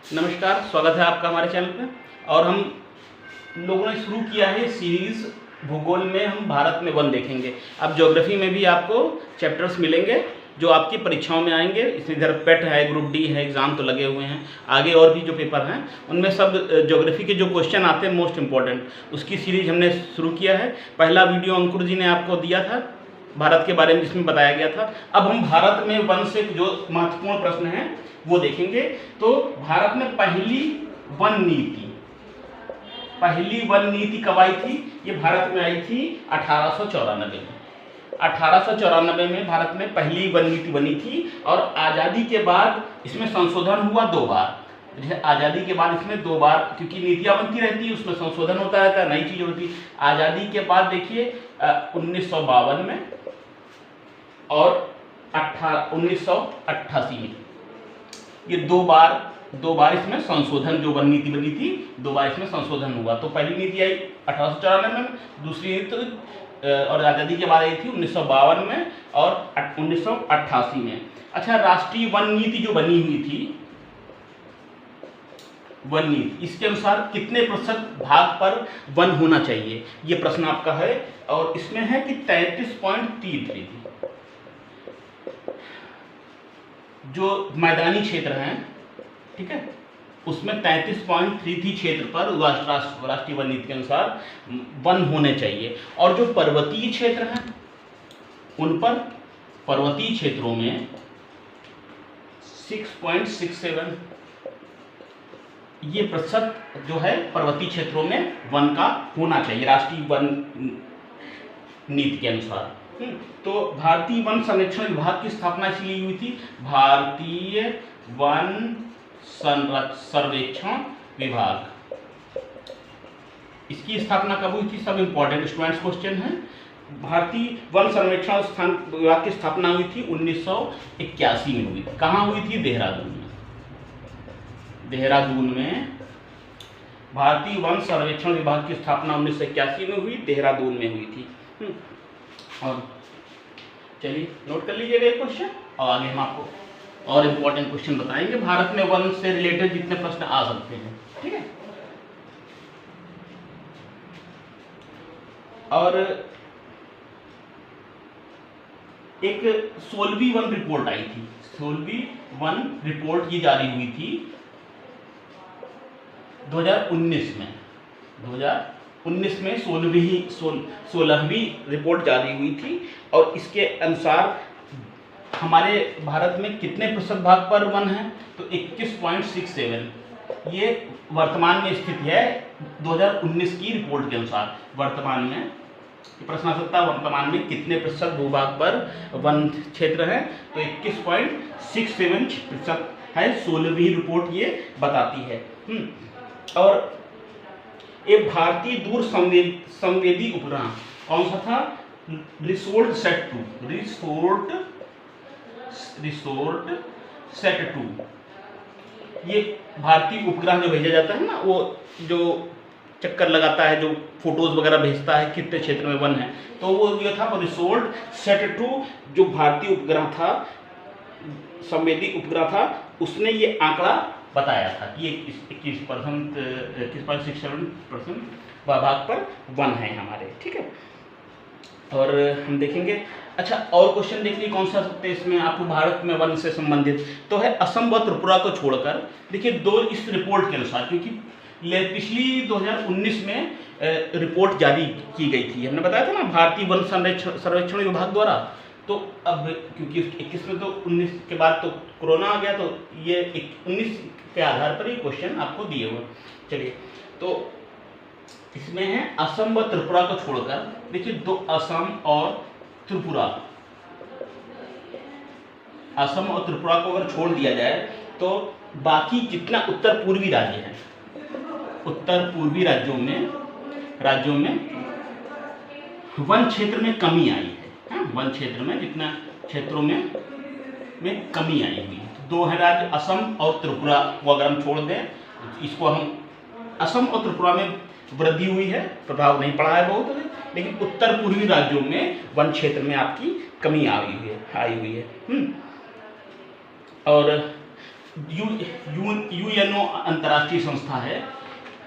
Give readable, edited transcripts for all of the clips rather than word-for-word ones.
नमस्कार, स्वागत है आपका हमारे चैनल पे। और हम लोगों ने शुरू किया है सीरीज़ भूगोल में हम भारत में वन देखेंगे। अब ज्योग्राफी में भी आपको चैप्टर्स मिलेंगे जो आपकी परीक्षाओं में आएंगे। इसमें इधर पेट है, ग्रुप डी है, एग्ज़ाम तो लगे हुए हैं, आगे और भी जो पेपर हैं उनमें सब ज्योग्राफी के जो क्वेश्चन आते हैं मोस्ट इम्पॉर्टेंट, उसकी सीरीज हमने शुरू किया है। पहला वीडियो अंकुर जी ने आपको दिया था भारत के बारे में, जिसमें बताया गया था। अब हम भारत में वन से जो महत्वपूर्ण प्रश्न हैं वो देखेंगे। तो भारत में पहली वन नीति कब आई थी? ये भारत में आई थी 1894 में। 1894 में भारत में पहली वन नीति बनी थी और आज़ादी के बाद इसमें संशोधन हुआ 2 बार। जैसे आज़ादी के बाद इसमें 2 बार, क्योंकि नीतियाँ बनती रहती है, उसमें संशोधन होता रहता है, नई चीज़ होती है। आज़ादी के बाद देखिए 1952 में और 1988 में, ये 2 बार इसमें संशोधन, जो वन नीति बनी थी 2 बार इसमें संशोधन हुआ। तो पहली नीति आई 1894 में, दूसरी नीति और आज़ादी के बाद आई थी 1952 में और 1988 में। अच्छा, राष्ट्रीय वन नीति जो बनी हुई थी, वन नीति, इसके अनुसार कितने प्रतिशत भाग पर वन होना चाहिए, ये प्रश्न आपका है। और इसमें है कि 33.33 थी। जो मैदानी क्षेत्र हैं, ठीक है, उसमें 33.33 क्षेत्र पर राष्ट्रीय वन नीति के अनुसार वन होने चाहिए। और जो पर्वतीय क्षेत्र हैं उन पर, पर्वतीय क्षेत्रों में 6.67 ये प्रतिशत जो है पर्वतीय क्षेत्रों में वन का होना चाहिए राष्ट्रीय वन नीति के अनुसार। तो भारतीय वन संरक्षण विभाग की स्थापना इसलिए हुई थी, भारतीय वन सर्वेक्षण विभाग, इसकी स्थापना कब हुई थी? सब इंपॉर्टेंट स्टूडेंट्स क्वेश्चन है। भारतीय वन सर्वेक्षण विभाग की स्थापना हुई थी 1981 में हुई थी। कहाँ हुई थी? देहरादून में। देहरादून में भारतीय वन सर्वेक्षण विभाग की स्थापना 1981 में हुई, देहरादून में हुई थी। और चलिए नोट कर लीजिएगा ये क्वेश्चन, और आगे हम आपको और इम्पोर्टेंट क्वेश्चन बताएंगे भारत में वन से रिलेटेड जितने प्रश्न आ सकते हैं, ठीक है। और एक 16वीं वन रिपोर्ट आई थी, 16वीं वन रिपोर्ट ये जारी हुई थी 2019 में। 2019 में 16वीं रिपोर्ट जारी हुई थी और इसके अनुसार हमारे भारत में कितने प्रतिशत भाग पर वन है? तो 21.67 ये वर्तमान में स्थिति है 2019 की रिपोर्ट के अनुसार। वर्तमान में प्रश्न आ सकता है वर्तमान में कितने प्रतिशत भूभाग पर वन क्षेत्र है? तो 21.67% है, 16वीं रिपोर्ट ये बताती है। और एक भारतीय दूर संवेदी उपग्रह कौन सा था? Resort set 2। ये भारतीय उपग्रह जो भेजा जाता है ना, वो जो चक्कर लगाता है, जो फोटोज वगैरह भेजता है कितने क्षेत्र में वन है, तो वो जो था रिसोर्ट सेट 2 जो भारतीय उपग्रह था, संवेदी उपग्रह था, उसने ये आंकड़ा बताया था कि ये 21.67% भाग पर वन है हमारे, ठीक है। और हम देखेंगे, अच्छा और क्वेश्चन देखिए कौन सा सकते हैं इसमें आपको भारत में वन से संबंधित। तो है असम व त्रिपुरा को छोड़कर, देखिए दो इस रिपोर्ट के अनुसार, क्योंकि पिछली 2019 में रिपोर्ट जारी की गई थी, हमने बताया था ना भारतीय वन सर्वेक्षण विभाग द्वारा। तो अब क्योंकि 21 में तो 19 के बाद तो कोरोना आ गया, तो ये 19 के आधार पर ये क्वेश्चन आपको दिए हुए। चलिए, तो इसमें है असम व त्रिपुरा को छोड़कर, देखिए दो असम और त्रिपुरा, असम और त्रिपुरा को अगर छोड़ दिया जाए तो बाकी जितना उत्तर पूर्वी राज्य हैं, उत्तर पूर्वी राज्यों में वन क्षेत्र में कमी आई है। वन क्षेत्र में जितना क्षेत्रों में कमी आई हुई है। 2 है राज्य असम और त्रिपुरा को अगर हम छोड़ दें, इसको हम असम और त्रिपुरा में वृद्धि हुई है, प्रभाव नहीं पड़ा है बहुत, लेकिन उत्तर पूर्वी राज्यों में वन क्षेत्र में आपकी कमी आई हुई है। और यूएनओ अंतर्राष्ट्रीय संस्था है,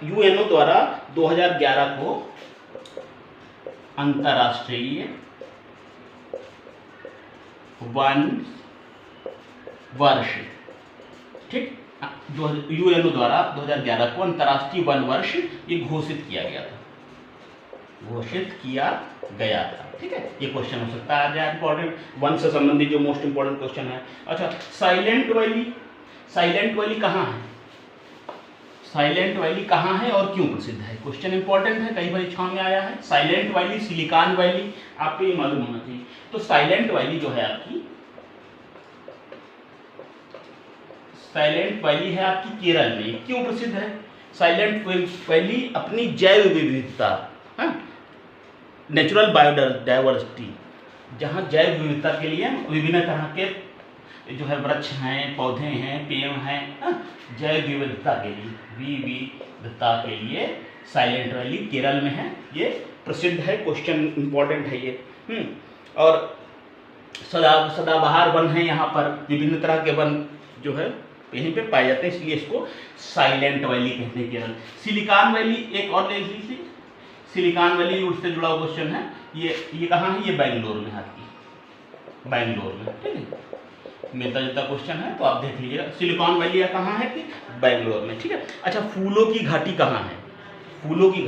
यूएनओ द्वारा 2011 को अंतर्राष्ट्रीय वन वर्ष, ठीक, जो यूएनओ द्वारा 2011 को अंतर्राष्ट्रीय वन वर्ष ये घोषित किया गया था, ठीक है। ये क्वेश्चन हो सकता है आज इंपॉर्टेंट वन से संबंधित जो मोस्ट इंपॉर्टेंट क्वेश्चन है। अच्छा, साइलेंट वैली कहाँ है? साइलेंट वैली कहाँ है और क्यों प्रसिद्ध है? क्वेश्चन इंपॉर्टेंट है, कई परीक्षाओं में आया है। साइलेंट वैली, सिलिकॉन वैली, आपको ये मालूम होना चाहिए। तो साइलेंट वैली जो है आपकी, साइलेंट वैली है आपकी केरल में। क्यों प्रसिद्ध है? साइलेंट वैली अपनी जैव विविधता, नेचुरल बायोडाइवर्सिटी, जहाँ जैव विविधता के लिए विभिन्न तरह के जो है वृक्ष हैं, पौधे हैं, पेड़ हैं, जैव विविधता के लिए साइलेंट वैली केरल में है, ये प्रसिद्ध है। क्वेश्चन इंपॉर्टेंट है ये। और सदाबहार वन है यहाँ पर, विभिन्न तरह के वन जो है यहीं पे पाए जाते हैं, इसलिए इसको साइलेंट वैली कहते हैं केरल। सिलिकॉन वैली एक और देख लीजिए, सिलिकॉन वैली उससे जुड़ा हुआ क्वेश्चन है। ये कहाँ है? ये बेंगलोर में है आपकी, बेंगलोर में, ठीक है। मिलता जुलता क्वेश्चन है तो आप देख लीजिएगा। सिलिकॉन वैली कहाँ है कि बेंगलोर में, ठीक है। अच्छा, फूलों की घाटी कहाँ है? फूलों की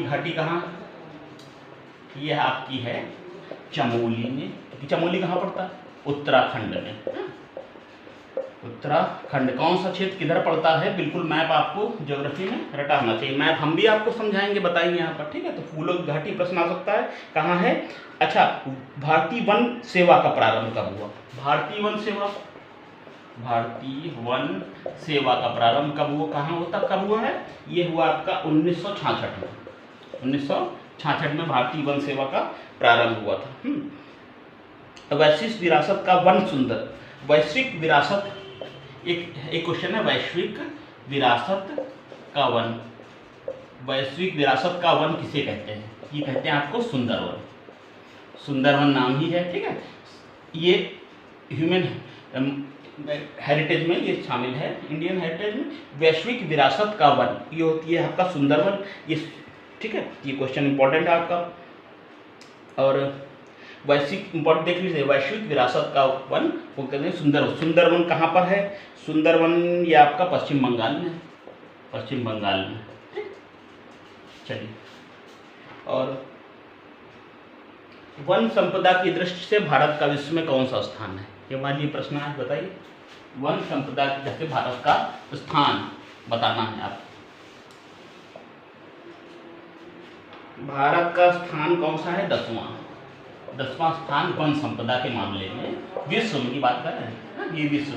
घाटी कहाँ है? ये आपकी है चमोली में। चमोली कहाँ पड़ता है? उत्तराखंड में। उत्तराखंड कौन सा क्षेत्र किधर पड़ता है? बिल्कुल मैप आपको ज्योग्राफी में रटा होना चाहिए। मैप हम भी आपको समझाएंगे, बताएंगे यहाँ पर, ठीक है। तो फूलों की घाटी प्रश्न आ सकता है, कहाँ है? अच्छा, भारतीय वन सेवा का प्रारंभ कब हुआ? भारतीय वन सेवा का प्रारंभ कब हुआ, कहाँ होता, कब हुआ है? ये हुआ आपका 1966 में। 1966 में भारतीय वन सेवा का प्रारंभ हुआ था। वैश्विक विरासत का वन सुंदर, वैश्विक विरासत एक क्वेश्चन है। वैश्विक विरासत का वन, वैश्विक विरासत का वन किसे कहते हैं? ये कहते हैं आपको सुंदरवन। सुंदरवन नाम ही है, ठीक है। ये ह्यूमन हेरिटेज में ये शामिल है, इंडियन हेरिटेज में। वैश्विक विरासत का वन ये होती है आपका सुंदरवन, ये, ठीक है। ये क्वेश्चन इंपॉर्टेंट है आपका। और वैश्विक इंपॉर्टेंट देख लीजिए, वैश्विक विरासत का वन वो कहते हैं सुंदरवन। सुंदरवन कहाँ पर है? सुंदरवन ये आपका पश्चिम बंगाल में है, पश्चिम बंगाल में, ठीक। चलिए, और वन संपदा की दृष्टि से भारत का विश्व में कौन सा स्थान है? ये हमारे प्रश्न है, बताइए। वन संपदा की दृष्टि से भारत का स्थान बताना है आप। भारत का स्थान कौन सा है? 10वां स्थान वन संपदा के मामले में, विश्व में की बात कर रहे हैं, ये विश्व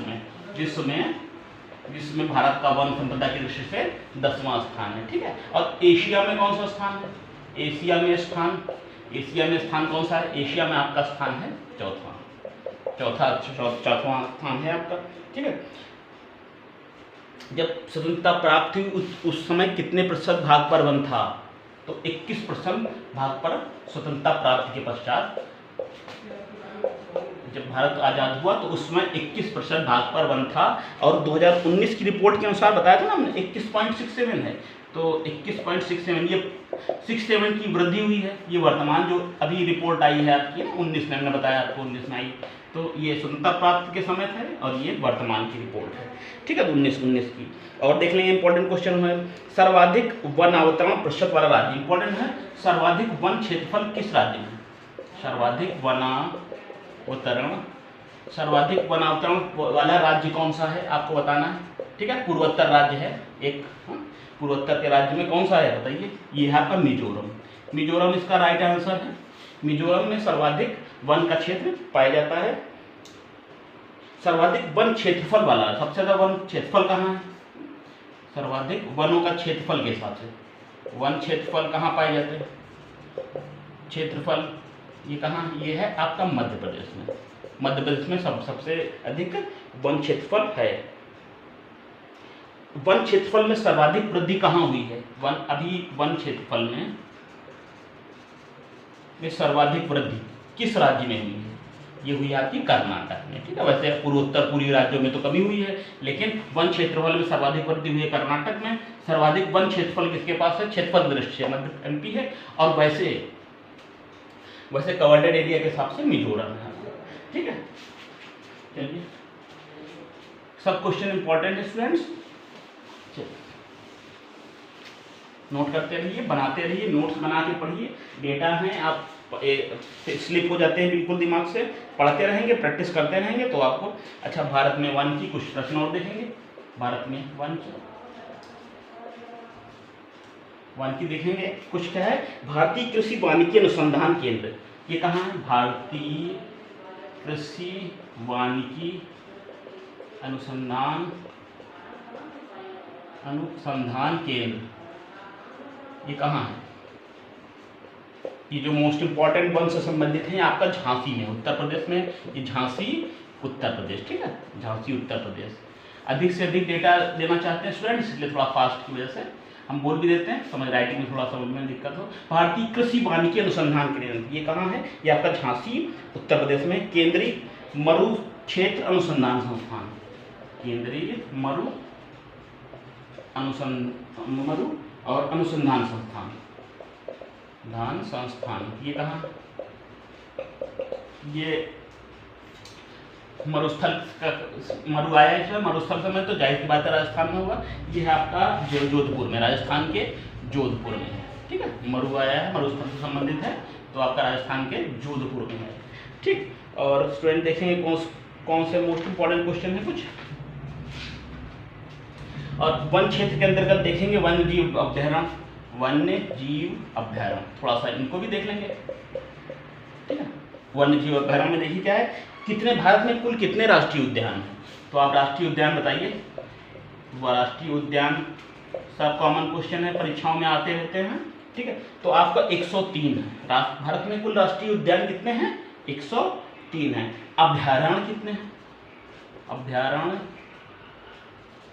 में भारत का वन संपदा की दृष्टि से 10वां स्थान है, ठीक है। और एशिया में कौन सा स्थान है? एशिया में स्थान कौन सा है? एशिया में आपका स्थान है चौथावां स्थान है आपका, ठीक है। जब स्वतंत्रता प्राप्त हुई उस समय कितने प्रतिशत भाग पर वन था? तो 21% भाग पर स्वतंत्रता प्राप्ति के पश्चात, जब भारत आज़ाद हुआ तो उसमें 21% भाग पर वन था। और 2019 की रिपोर्ट के अनुसार बताया था ना हमने, 21.67 है। तो 21.67, ये 67 की वृद्धि हुई है। ये वर्तमान जो अभी रिपोर्ट आई है आपकी 19 में, हमने बताया आपको 19 में आई, तो ये स्वतंत्रता प्राप्ति के समय था और ये वर्तमान की रिपोर्ट है, ठीक है। तो 19 की। और देख लेंगे इंपॉर्टेंट क्वेश्चन है, सर्वाधिक वन अवतरण प्रतिशत वाला राज्य, इंपॉर्टेंट है। सर्वाधिक वन क्षेत्रफल किस राज्य में? सर्वाधिक वनावतरण वाला राज्य कौन सा है आपको बताना है, ठीक है। पूर्वोत्तर राज्य है एक, पूर्वोत्तर के राज्य में कौन सा है बताइए? ये है आपका मिजोरम इसका राइट आंसर है। मिजोरम में सर्वाधिक वन का क्षेत्र पाया जाता है। सर्वाधिक वन क्षेत्रफल वाला, सबसे ज़्यादा वन क्षेत्रफल कहाँ है? सर्वाधिक वनों का क्षेत्रफल के हिसाब से वन क्षेत्रफल कहाँ पाए जाते हैं? क्षेत्रफल ये कहाँ? ये है आपका मध्य प्रदेश में। मध्य प्रदेश में सबसे अधिक वन क्षेत्रफल है। वन क्षेत्रफल में सर्वाधिक वृद्धि कहाँ हुई है? वन क्षेत्रफल में सर्वाधिक वृद्धि किस राज्य में हुई है? ये हुई आपकी कर्नाटक में, ठीक है। वैसे पूर्वोत्तर पूर्वी राज्यों में तो कमी हुई है, लेकिन वन क्षेत्रफल में सर्वाधिक वृद्धि हुई है कर्नाटक में। सर्वाधिक वन क्षेत्रफल किसके पास है? क्षेत्रफल दृष्टि से मध्य एमपी है, और वैसे कवर्डेड एरिया के हिसाब से मिजोरम है, ठीक है। चलिए, सब क्वेश्चन इंपॉर्टेंट है स्टूडेंट्स, नोट करते रहिए, बनाते रहिए, नोट्स बना के पढ़िए। डेटा है, आप स्लिप हो जाते हैं बिल्कुल दिमाग से, पढ़ते रहेंगे, प्रैक्टिस करते रहेंगे तो आपको अच्छा। भारत में वन की कुछ प्रश्न और देखेंगे। भारत में वन की देखेंगे कुछ क्या है। भारतीय कृषि वानिकी अनुसंधान केंद्र, ये कहाँ है? भारतीय कृषि वानिकी अनुसंधान केंद्र, ये कहाँ है? ये जो मोस्ट इंपॉर्टेंट वन से संबंधित है आपका झांसी में, उत्तर प्रदेश में। ये झांसी उत्तर प्रदेश, ठीक है, झांसी उत्तर प्रदेश। अधिक से अधिक डेटा देना चाहते हैं स्टूडेंट्स, इसलिए थोड़ा फास्ट की वजह से हम बोल भी देते हैं, समझ राइटिंग में थोड़ा समझ में दिक्कत हो। भारतीय कृषि वानिकी अनुसंधान केंद्र, ये कहाँ है? ये आपका झांसी उत्तर प्रदेश में। केंद्रीय मरु क्षेत्र अनुसंधान संस्थान, केंद्रीय मरु और अनुसंधान संस्थान, ये कहाँ? ये मरुस्थल का मरु आया है इसमें, मरुस्थल समय तो जाहिर सी बात है राजस्थान में होगा। ये है आपका जोधपुर में, राजस्थान के जोधपुर में है, ठीक है। मरु आया है, मरुस्थल से संबंधित है, तो आपका राजस्थान के जोधपुर में है, ठीक। और स्टूडेंट देखेंगे कौन से मोस्ट इंपॉर्टेंट क्वेश्चन है कुछ। और वन क्षेत्र के अंतर्गत देखेंगे वन्य जीव अभ्यारण्य, थोड़ा सा इनको भी देख लेंगे, ठीक है। वन्य जीव अभ्यारण्य में देखिए क्या है, कितने भारत में कुल कितने राष्ट्रीय उद्यान हैं? तो आप राष्ट्रीय उद्यान बताइए। राष्ट्रीय उद्यान सब कॉमन क्वेश्चन है, परीक्षाओं में आते रहते हैं, ठीक है। तो आपका 103 है। भारत में कुल राष्ट्रीय उद्यान कितने हैं? 103 है। अभ्यारण्य कितने हैं?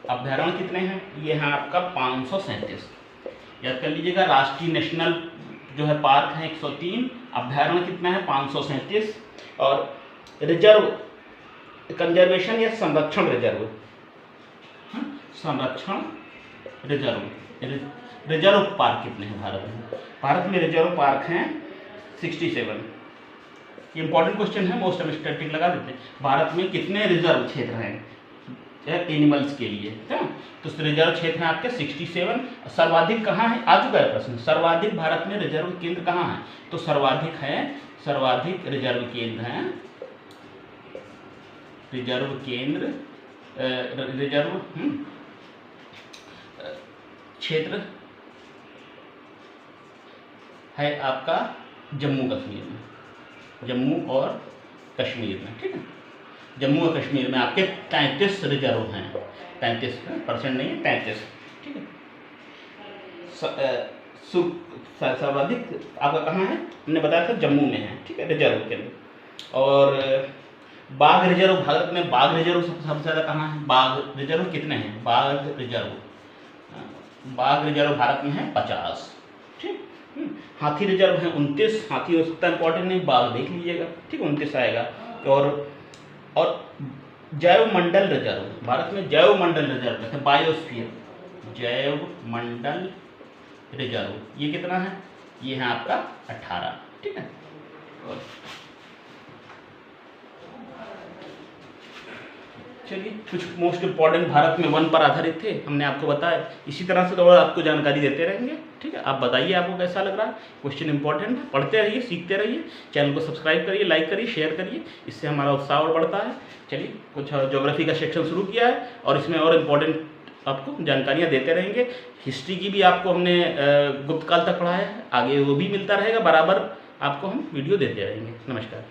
अभ्यारण्य कितने हैं? ये है आपका 537। याद कर लीजिएगा, राष्ट्रीय नेशनल जो है पार्क है 103, अभ्यारण्य कितना है? 537। और रिजर्व कंजर्वेशन या संरक्षण रिजर्व, रिजर्व पार्क कितने हैं भारत में? भारत में रिजर्व पार्क हैं 67। ये इंपॉर्टेंट क्वेश्चन है, मोस्ट स्टैटिक लगा देते हैं। भारत में कितने रिजर्व क्षेत्र हैं एनिमल्स के लिए, है ना? तो रिजर्व क्षेत्र है आपके 67। सर्वाधिक कहाँ है? आ चुका है प्रश्न। सर्वाधिक भारत में रिजर्व केंद्र कहाँ है? तो सर्वाधिक रिजर्व केंद्र है, रिजर्व क्षेत्र है आपका जम्मू और कश्मीर में, ठीक है। जम्मू और कश्मीर में आपके 33 रिजर्व हैं, 33% नहीं है, 33, ठीक है। सर्वाधिक आपका कहाँ है? हमने बताया था जम्मू में है, ठीक है, रिजर्व केंद्र। और बाघ रिजर्व, भारत में बाघ रिजर्व सबसे ज़्यादा कहाँ है? बाघ रिजर्व कितने हैं? बाघ रिजर्व भारत में है 50, ठीक। हाथी रिजर्व है 29। हाथी हो सकता है इंपॉर्टेंट नहीं, बाघ देख लीजिएगा, ठीक, 29 आएगा। और जैव मंडल रिजर्व, भारत में जैव मंडल रिजर्व है, बायोस्फीयर जैव मंडल रिजर्व, ये कितना है? ये है आपका 18, ठीक है। और चलिए, कुछ मोस्ट इंपॉर्टेंट भारत में वन पर आधारित थे, हमने आपको बताया। इसी तरह से तो और आपको जानकारी देते रहेंगे, ठीक है। आप बताइए आपको कैसा लग रहा है, क्वेश्चन इंपॉर्टेंट है, पढ़ते रहिए, सीखते रहिए। चैनल को सब्सक्राइब करिए, लाइक करिए, शेयर करिए, इससे हमारा उत्साह और बढ़ता है। चलिए, कुछ ज्योग्राफी का सेक्शन शुरू किया है और इसमें और इम्पोर्टेंट आपको जानकारियाँ देते रहेंगे। हिस्ट्री की भी आपको हमने गुप्त काल तक पढ़ाया है, आगे वो भी मिलता रहेगा, बराबर आपको हम वीडियो देते रहेंगे। नमस्कार।